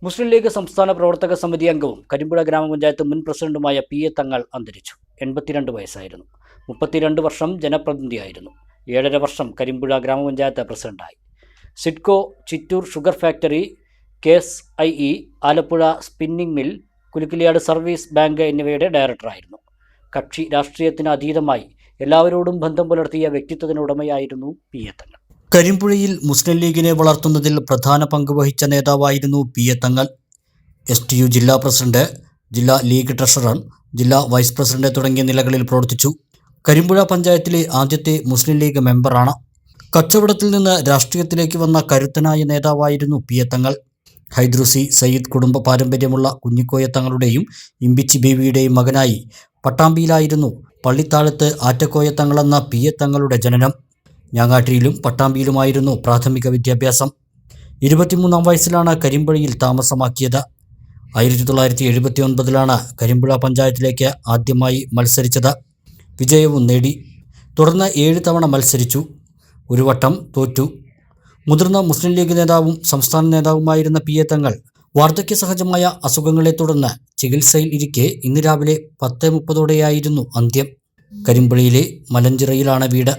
മുസ്ലിം league സംസ്ഥാന പ്രവർത്തക സമിതി അംഗവും കരിമ്പുഴ ഗ്രാമപഞ്ചായത്ത് മുൻ പ്രസിഡന്റുമായ പി.എ. തങ്ങൾ അന്തരിച്ചു. 82 വയസ്സായിരുന്നു. 32 വർഷം ജനപ്രതിനിധിയായിരുന്നു. 7.5 വർഷം കരിമ്പുഴ ഗ്രാമപഞ്ചായത്ത് പ്രസിഡന്റായി. SIDCO, Chittur sugar factory, KSIE, Alappuzha spinning mill, Kulukkiliyad service bank എന്നിവയുടെ ഡയറക്ടറായിരുന്നു. കക്ഷി രാഷ്ട്രീയത്തിന് അതീതമായി എല്ലാവരോടും ബന്ധം പുലർത്തിയ വ്യക്തിത്വത്തിനുടമയായിരുന്നു പി.എ. തങ്ങൾ. കരിമ്പുഴയിൽ മുസ്ലിം ലീഗിനെ വളർത്തുന്നതിൽ പ്രധാന പങ്ക് വഹിച്ച നേതാവായിരുന്നു പി.എ. തങ്ങൾ. STU ജില്ലാ പ്രസിഡന്റ്, ജില്ലാ ലീഗ് ട്രഷറർ, ജില്ലാ വൈസ് പ്രസിഡന്റ് തുടങ്ങിയ നിലകളിൽ പ്രവർത്തിച്ചു. കരിമ്പുഴ പഞ്ചായത്തിലെ ആദ്യത്തെ മുസ്ലിം ലീഗ് മെമ്പറാണ്. കച്ചവടത്തിൽ നിന്ന് രാഷ്ട്രീയത്തിലേക്ക് വന്ന കരുത്തനായ നേതാവായിരുന്നു പി.എ. തങ്ങൾ. ഹൈദ്രുസി സയ്യിദ് കുടുംബ പാരമ്പര്യമുള്ള കുഞ്ഞിക്കോയ തങ്ങളുടെയും ഇമ്പിച്ചി ബീവിയുടെയും മകനായി പട്ടാമ്പിയിലായിരുന്നു പള്ളിത്താഴത്ത് ആറ്റക്കോയ തങ്ങളെന്ന പി.എ. തങ്ങളുടെ ജനനം. ഞാങ്ങാട്ടിയിലും പട്ടാമ്പിയിലുമായിരുന്നു പ്രാഥമിക വിദ്യാഭ്യാസം. 23-ാം വയസ്സിലാണ് കരിമ്പുഴയിൽ താമസമാക്കിയത്. 1979-ലാണ് കരിമ്പുഴ പഞ്ചായത്തിലേക്ക് ആദ്യമായി മത്സരിച്ചത്. വിജയവും നേടി. തുടർന്ന് 7 തവണ മത്സരിച്ചു. ഒരു വട്ടം തോറ്റു. മുതിർന്ന മുസ്ലിം ലീഗ് നേതാവും സംസ്ഥാന നേതാവുമായിരുന്ന പി.എ. തങ്ങൾ വാർദ്ധക്യ സഹജമായ അസുഖങ്ങളെ തുടർന്ന് ചികിത്സയിൽ ഇരിക്കെ ഇന്ന് രാവിലെ 10:30ഓടെയായിരുന്നു അന്ത്യം. കരിമ്പുഴയിലെ മലഞ്ചിറയിലാണ് വീട്.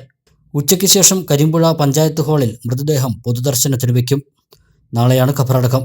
ഉച്ചയ്ക്ക് ശേഷം കരിമ്പുഴ പഞ്ചായത്ത് ഹാളിൽ മൃതദേഹം പൊതുദർശനത്തിന് വയ്ക്കും. നാളെയാണ് ഖബറടക്കം.